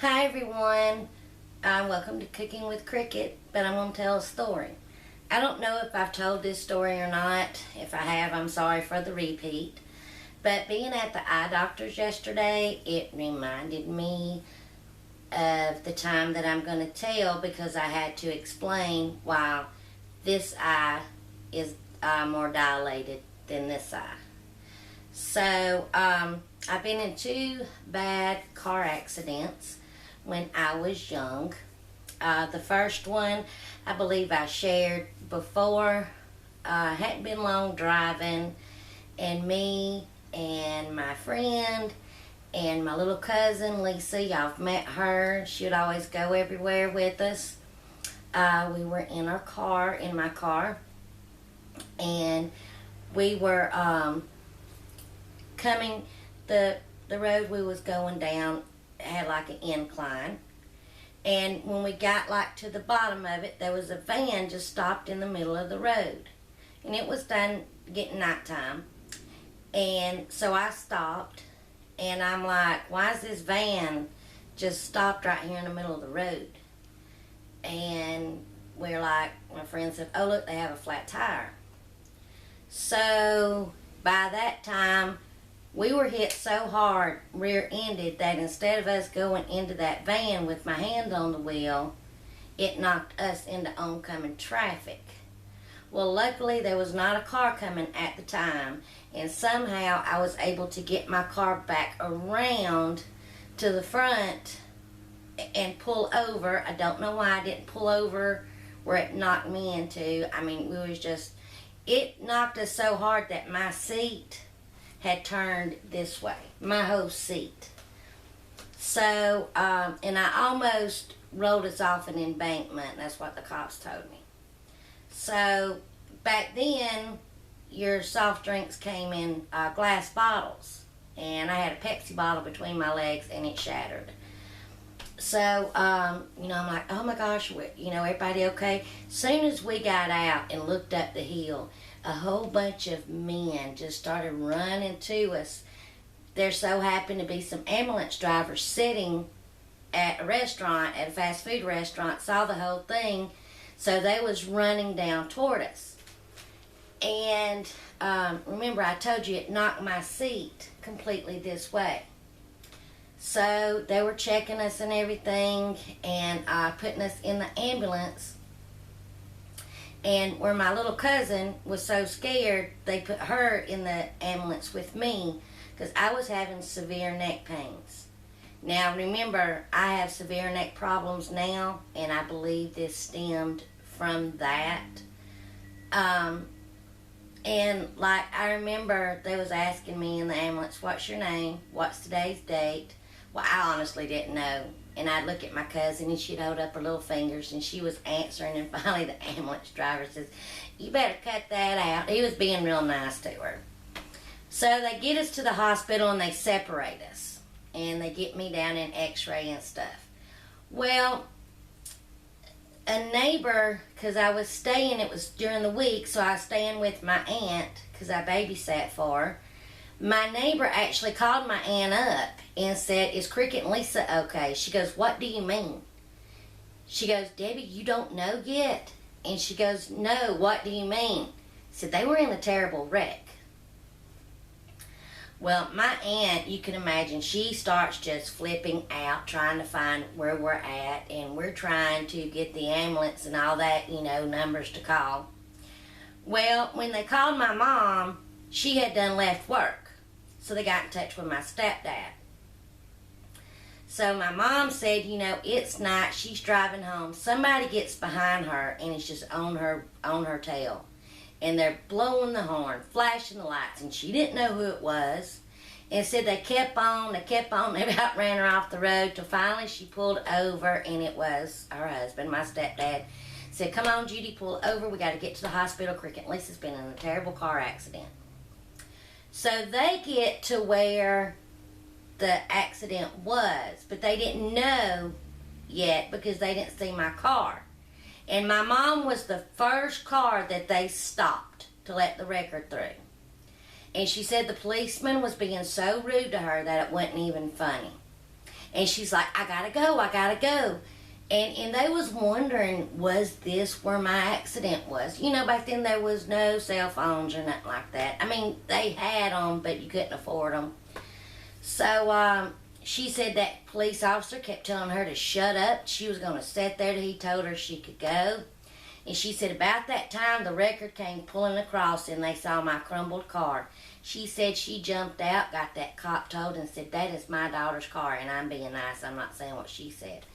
Hi everyone, welcome to Cooking with Cricket, but I'm going to tell a story. I don't know if I've told this story or not. If I have, I'm sorry for the repeat. But being at the eye doctor's yesterday, it reminded me of the time that I'm going to tell, because I had to explain why this eye is more dilated than this eye. So, I've been in 2 bad car accidents when I was young. The first one, I believe I shared before. Hadn't been long driving, and me and my friend and my little cousin Lisa, y'all have met her. She would always go everywhere with us. We were in my car, and we were coming, the road we was going down had like an incline, and when we got like to the bottom of it, there was a van just stopped in the middle of the road, and it was done getting nighttime. And so I stopped, and I'm like, why is this van just stopped right here in the middle of the road? And we're like, my friend said, oh look, they have a flat tire. So by that time, we were hit so hard, rear-ended, that instead of us going into that van with my hand on the wheel, it knocked us into oncoming traffic. Well, luckily there was not a car coming at the time, and somehow I was able to get my car back around to the front and pull over. I don't know why I didn't pull over where it knocked me into. I mean, it knocked us so hard that my seat had turned this way, my whole seat. So, and I almost rolled us off an embankment. That's what the cops told me. So, back then, your soft drinks came in glass bottles, and I had a Pepsi bottle between my legs, and it shattered. So, I'm like, oh my gosh, everybody okay? Soon as we got out and looked up the hill, a whole bunch of men just started running to us. There so happened to be some ambulance drivers sitting at a restaurant, at a fast food restaurant, saw the whole thing, so they was running down toward us. And remember, I told you it knocked my seat completely this way. So they were checking us and everything, and putting us in the ambulance. And where my little cousin was so scared, they put her in the ambulance with me, because I was having severe neck pains. Now remember, I have severe neck problems now, and I believe this stemmed from that. And like, I remember they was asking me in the ambulance, what's your name? What's today's date? Well, I honestly didn't know. And I'd look at my cousin, and she'd hold up her little fingers, and she was answering, and finally the ambulance driver says, you better cut that out. He was being real nice to her. So they get us to the hospital, and they separate us. And they get me down in x-ray and stuff. Well, a neighbor, because I was staying, it was during the week, so I was staying with my aunt, because I babysat for her. My neighbor actually called my aunt up and said, is Cricket and Lisa okay? She goes, what do you mean? She goes, Debbie, you don't know yet? And she goes, no, what do you mean? I said, they were in a terrible wreck. Well, my aunt, you can imagine, she starts just flipping out, trying to find where we're at, and we're trying to get the ambulance and all that, numbers to call. Well, when they called my mom, she had done left work. So they got in touch with my stepdad. So my mom said, it's night, she's driving home. Somebody gets behind her, and it's just on her tail. And they're blowing the horn, flashing the lights, and she didn't know who it was. And said they kept on, they about ran her off the road, till finally she pulled over, and it was her husband, my stepdad. Said, come on, Judy, pull over, we got to get to the hospital. Cricket and Lisa's been in a terrible car accident. So they get to where the accident was, but they didn't know yet because they didn't see my car. And my mom was the first car that they stopped to let the record through. And she said the policeman was being so rude to her that it wasn't even funny. And she's like, I gotta go, I gotta go. And they was wondering, was this where my accident was? You know, back then there was no cell phones or nothing like that. I mean, they had them, but you couldn't afford them. So she said that police officer kept telling her to shut up. She was going to sit there till he told her she could go. And she said about that time the record came pulling across and they saw my crumbled car. She said she jumped out, got that cop told, and said, that is my daughter's car. And I'm being nice, I'm not saying what she said.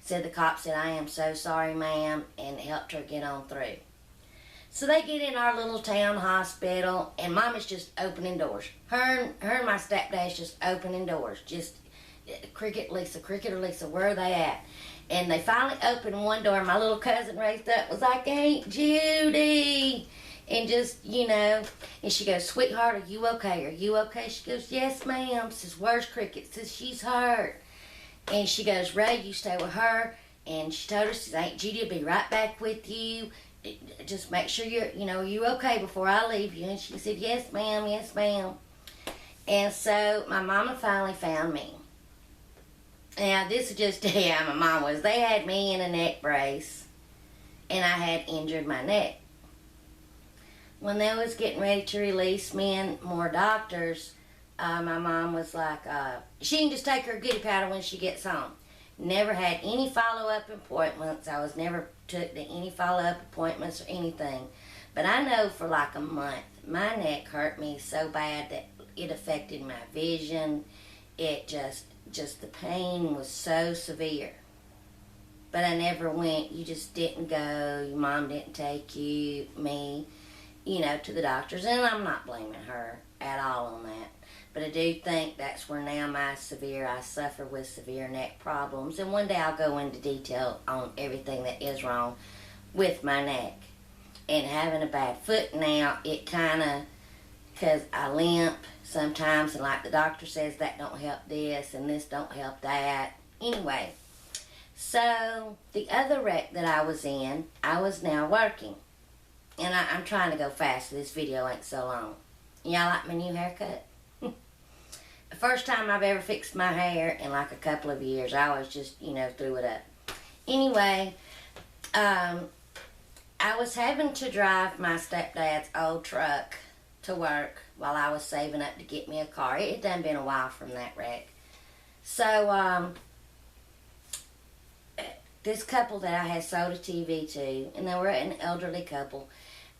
Said the cop said, I am so sorry, ma'am, and helped her get on through. So they get in our little town hospital, and Mama's just opening doors. Her and my stepdad's just opening doors. Just, cricket or Lisa, where are they at? And they finally opened one door, and my little cousin raised up, was like, Aunt Judy. And just, you know, and she goes, sweetheart, are you okay? Are you okay? She goes, yes, ma'am. Says, where's Cricket? Says, she's hurt. And she goes, Ray, you stay with her. And she told her, says, Aunt Judy will be right back with you. Just make sure you're okay before I leave you. And she said, yes, ma'am, yes, ma'am. And so my mama finally found me. Now, this is just how my mom was. They had me in a neck brace, and I had injured my neck. When they was getting ready to release me and more doctors, my mom was like, she can just take her goody powder when she gets home. Never had any follow-up appointments. I was never took to any follow-up appointments or anything. But I know for like a month, my neck hurt me so bad that it affected my vision. It just the pain was so severe. But I never went. You just didn't go. Your mom didn't take me, to the doctors. And I'm not blaming her at all on that. But I do think that's where now I suffer with severe neck problems. And one day I'll go into detail on everything that is wrong with my neck. And having a bad foot now, it kind of, because I limp sometimes, and like the doctor says, that don't help this, and this don't help that. Anyway, so the other wreck that I was in, I was now working. And I'm trying to go fast, so this video ain't so long. Y'all like my new haircut? The first time I've ever fixed my hair in like a couple of years. I always just, threw it up. Anyway, I was having to drive my stepdad's old truck to work while I was saving up to get me a car. It had done been a while from that wreck. So, this couple that I had sold a TV to, and they were an elderly couple,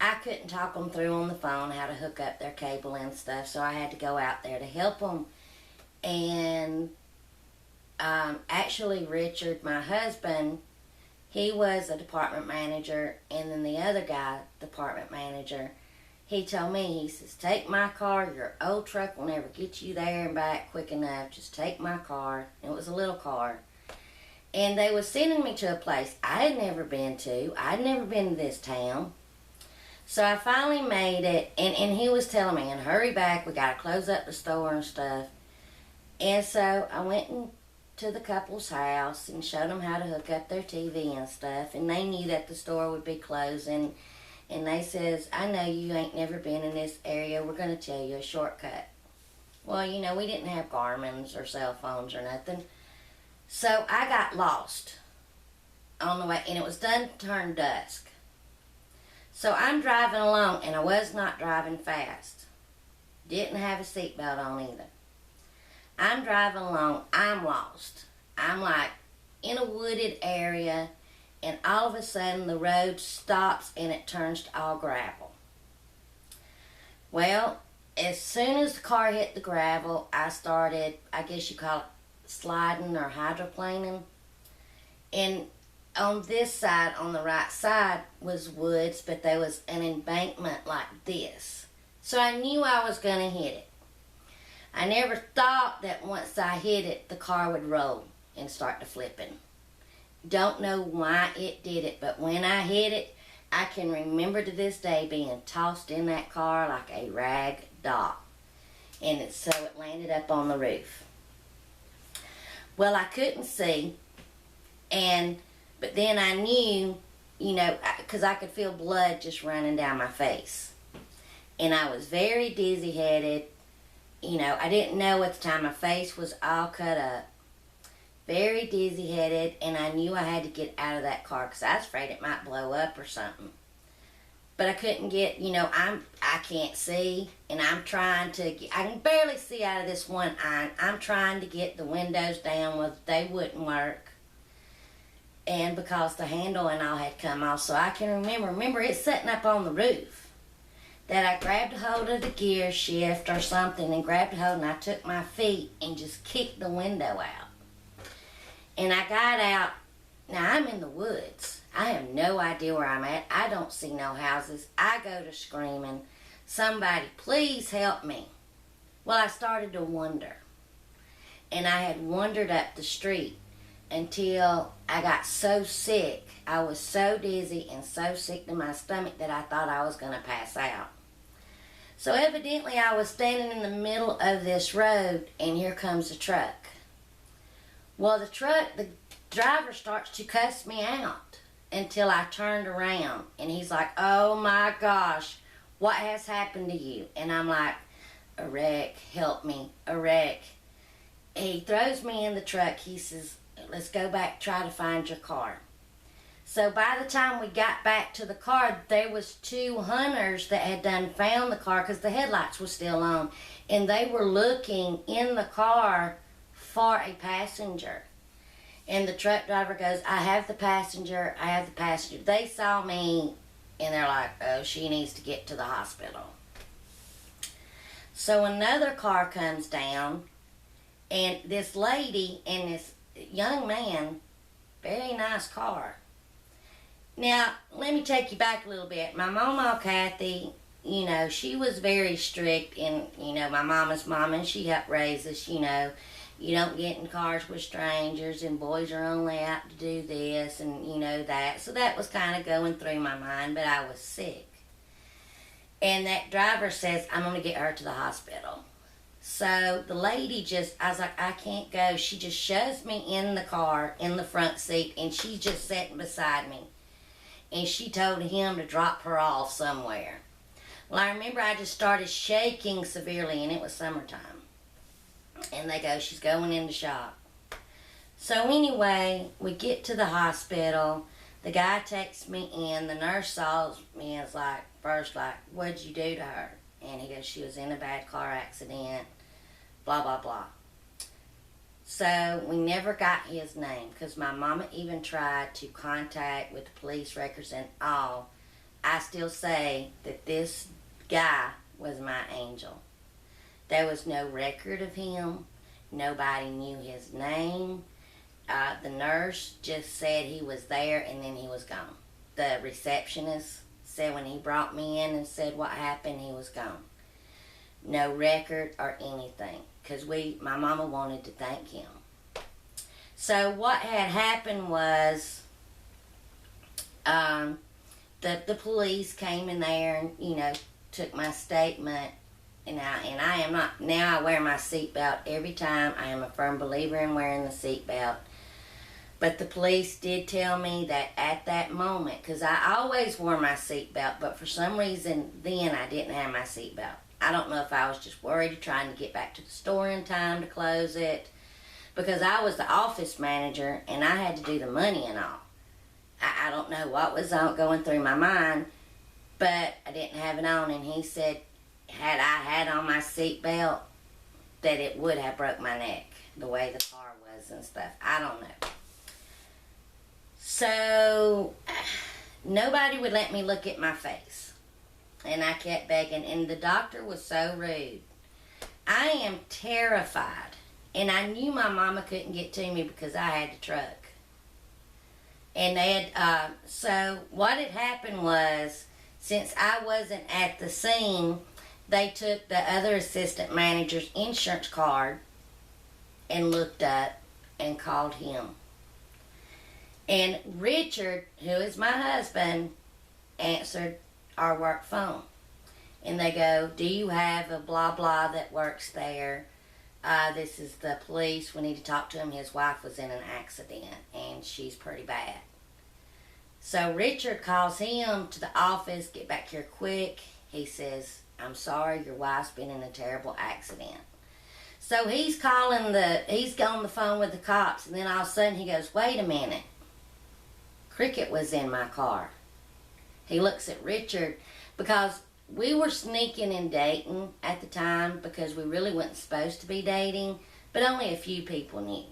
I couldn't talk them through on the phone how to hook up their cable and stuff, so I had to go out there to help them. And actually Richard, my husband, he was a department manager, and then the other guy, department manager, he told me, he says, take my car, your old truck will never get you there and back quick enough, just take my car. It was a little car. And they was sending me to a place I had never been to. I'd never been to this town. So I finally made it, and he was telling me, and hurry back, we got to close up the store and stuff. And so I went to the couple's house and showed them how to hook up their TV and stuff. And they knew that the store would be closing. And they says, I know you ain't never been in this area. We're going to tell you a shortcut. Well, we didn't have Garmin's or cell phones or nothing. So I got lost on the way, and it was done turn dusk. So I'm driving along, and I was not driving fast. Didn't have a seatbelt on either. I'm driving along, I'm lost. I'm like in a wooded area, and all of a sudden the road stops and it turns to all gravel. Well, as soon as the car hit the gravel, I started, I guess you call it sliding or hydroplaning. And on this side, on the right side, was woods, but there was an embankment like this. So I knew I was going to hit it. I never thought that once I hit it, the car would roll and start to flipping. Don't know why it did it, but when I hit it, I can remember to this day being tossed in that car like a rag doll. And so it landed up on the roof. Well, I couldn't see, but then I knew, because I could feel blood just running down my face. And I was very dizzy-headed. I didn't know at the time my face was all cut up. very dizzy-headed, and I knew I had to get out of that car because I was afraid it might blow up or something. But I couldn't get, I can't see, and I'm trying to get, I can barely see out of this one eye. I'm trying to get the windows down, well, they wouldn't work. And because the handle and all had come off, so I can remember it's sitting up on the roof, that I grabbed a hold of the gear shift or something and grabbed a hold, and I took my feet and just kicked the window out. And I got out. Now I'm in the woods. I have no idea where I'm at. I don't see no houses. I go to screaming, somebody please help me. Well, I started to wonder. And I had wandered up the street until I got so sick. I was so dizzy and so sick to my stomach that I thought I was going to pass out. So evidently I was standing in the middle of this road, and here comes a truck. Well, the driver starts to cuss me out until I turned around, and he's like, oh my gosh, what has happened to you? And I'm like, a wreck, help me, a wreck. He throws me in the truck. He says, let's go back, try to find your car. So by the time we got back to the car, there was two hunters that had done found the car because the headlights were still on, and they were looking in the car for a passenger. And the truck driver goes, I have the passenger, I have the passenger. They saw me, and they're like, oh, she needs to get to the hospital. So another car comes down, and this lady and this young man, very nice car. Now, let me take you back a little bit. My mama, Kathy, she was very strict, and, my mama's mama, and she helped raise us, you don't get in cars with strangers, and boys are only out to do this, and, that. So that was kind of going through my mind, but I was sick. And that driver says, I'm going to get her to the hospital. So the lady I was like, I can't go. She just shoves me in the car, in the front seat, and she's just sitting beside me. And she told him to drop her off somewhere. Well, I remember I just started shaking severely, and it was summertime. And they go, she's going into shock. So anyway, we get to the hospital. The guy takes me in. The nurse saw me and was like, what'd you do to her? And he goes, she was in a bad car accident, blah, blah, blah. So we never got his name because my mama even tried to contact with the police records and all. I still say that this guy was my angel. There was no record of him. Nobody knew his name. The nurse just said he was there and then he was gone. The receptionist said when he brought me in and said what happened, he was gone. No record or anything because my mama wanted to thank him. So what had happened was the police came in there and, took my statement. And I am not, now I wear my seatbelt every time. I am a firm believer in wearing the seatbelt. But the police did tell me that at that moment, because I always wore my seatbelt, but for some reason then I didn't have my seatbelt. I don't know if I was just worried trying to get back to the store in time to close it, because I was the office manager and I had to do the money and all. I don't know what was going through my mind, but I didn't have it on, and he said, had I had on my seatbelt, that it would have broke my neck, the way the car was and stuff. I don't know. So, nobody would let me look at my face. And I kept begging, and the doctor was so rude. I am terrified. And I knew my mama couldn't get to me because I had the truck. And they had, so what had happened was, since I wasn't at the scene, they took the other assistant manager's insurance card and looked up and called him. And Richard, who is my husband, answered our work phone. And they go, do you have a blah blah that works there? This is the police. We need to talk to him. His wife was in an accident and she's pretty bad. So Richard calls him to the office, get back here quick. He says, I'm sorry, your wife's been in a terrible accident. So he's on the phone with the cops, and then all of a sudden he goes, wait a minute. Cricket was in my car. He looks at Richard, because we were sneaking and dating at the time because we really weren't supposed to be dating, but only a few people knew.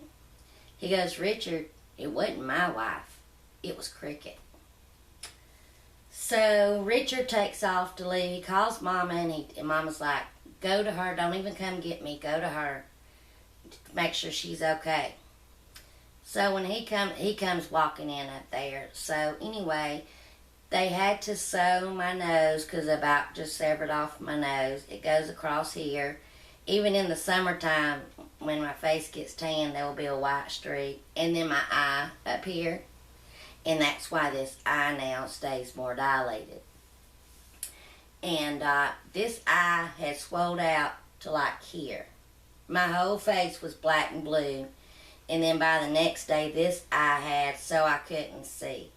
He goes, Richard, it wasn't my wife. It was Cricket. So Richard takes off to leave. He calls Mama, and Mama's like, go to her. Don't even come get me. Go to her. Make sure she's okay. So when he comes walking in up there. So anyway, they had to sew my nose because I about just severed off my nose. It goes across here. Even in the summertime, when my face gets tan, there will be a white streak. And then my eye up here. And that's why this eye now stays more dilated. And this eye had swelled out to like here. My whole face was black and blue. And then by the next day, this eye had so I couldn't see.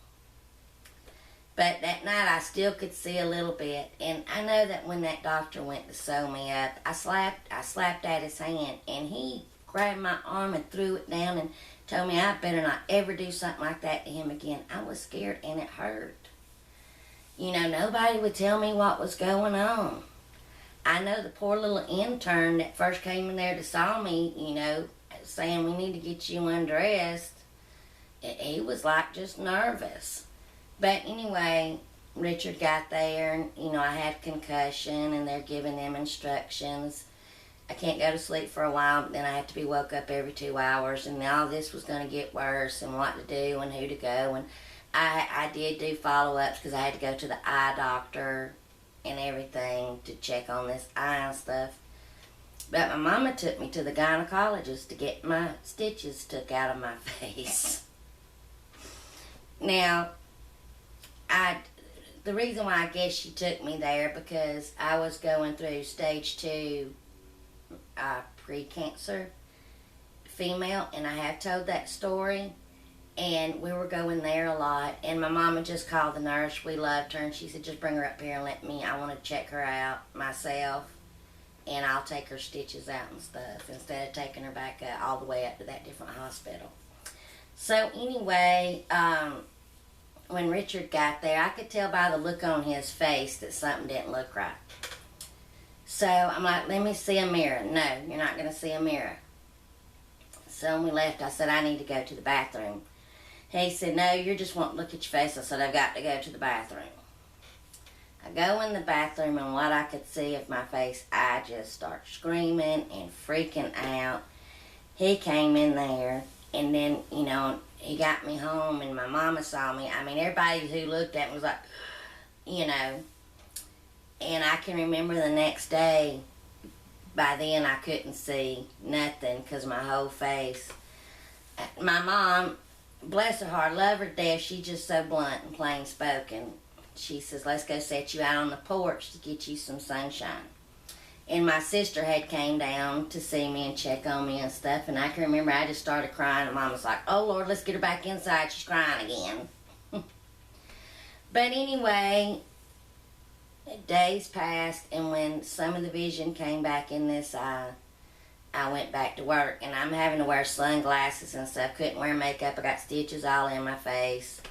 But that night I still could see a little bit. And I know that when that doctor went to sew me up, I slapped at his hand, and he grabbed my arm and threw it down and told me I better not ever do something like that to him again. I was scared and it hurt. You know, nobody would tell me what was going on. I know the poor little intern that first came in there to saw me, you know, saying we need to get you undressed. He was like just nervous. But anyway, Richard got there, and, you know, I had concussion, and they're giving them instructions. I can't go to sleep for a while, but then I have to be woke up every 2 hours, and all this was going to get worse, and what to do, and who to go. And I did do follow-ups because I had to go to the eye doctor and everything to check on this eye and stuff. But my mama took me to the gynecologist to get my stitches took out of my face. Now, the reason why I guess she took me there because I was going through stage 2 pre-cancer female, and I have told that story, and we were going there a lot, and my mama just called the nurse. We loved her, and she said, just bring her up here and I want to check her out myself, and I'll take her stitches out and stuff instead of taking her back all the way up to that different hospital. So anyway, when Richard got there, I could tell by the look on his face that something didn't look right. So I'm like, let me see a mirror. No, you're not going to see a mirror. So when we left, I said, I need to go to the bathroom. He said, no, you just won't look at your face. I said, I've got to go to the bathroom. I go in the bathroom, and what I could see of my face, I just start screaming and freaking out. He came in there, and then, you know, he got me home, and my mama saw me. I mean, everybody who looked at me was like, you know. And I can remember the next day, by then I couldn't see nothing because my whole face. My mom, bless her heart, love her to death, she's just so blunt and plain spoken. She says, let's go set you out on the porch to get you some sunshine. And my sister had came down to see me and check on me and stuff, and I can remember I just started crying, and Mom was like, oh Lord, let's get her back inside, she's crying again. But anyway, days passed, and when some of the vision came back in this eye, I went back to work, and I'm having to wear sunglasses and stuff, couldn't wear makeup, I got stitches all in my face.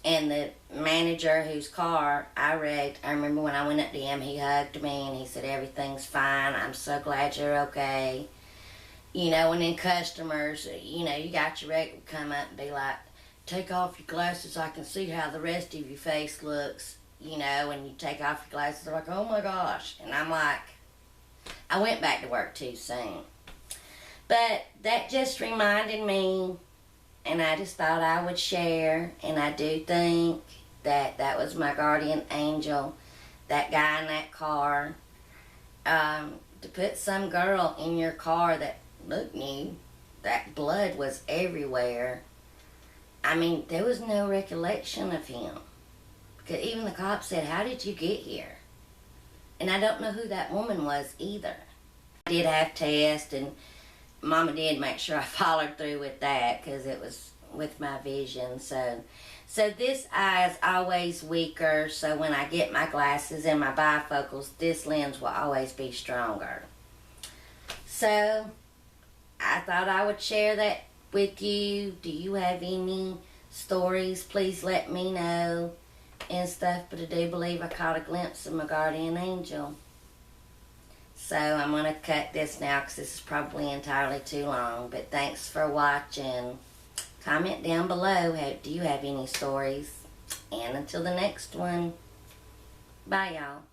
And the manager whose car I wrecked, I remember when I went up to him, he hugged me and he said, everything's fine, I'm so glad you're okay. You know, and then customers, you know, you got your wreck come up and be like, take off your glasses, I can see how the rest of your face looks, you know, and you take off your glasses, they're like, oh my gosh. And I'm like, I went back to work too soon. But that just reminded me, and I just thought I would share, and I do think that that was my guardian angel, that guy in that car, to put some girl in your car that looked new, that blood was everywhere. I mean, there was no recollection of him. Because even the cop said, how did you get here? And I don't know who that woman was either. I did have tests, and Mama did make sure I followed through with that because it was with my vision. So this eye is always weaker, so when I get my glasses and my bifocals, this lens will always be stronger. So I thought I would share that with you. Do you have any stories? Please let me know and stuff. But I do believe I caught a glimpse of my guardian angel. So I'm going to cut this now because this is probably entirely too long. But thanks for watching. Comment down below. Do you have any stories? And until the next one, bye y'all.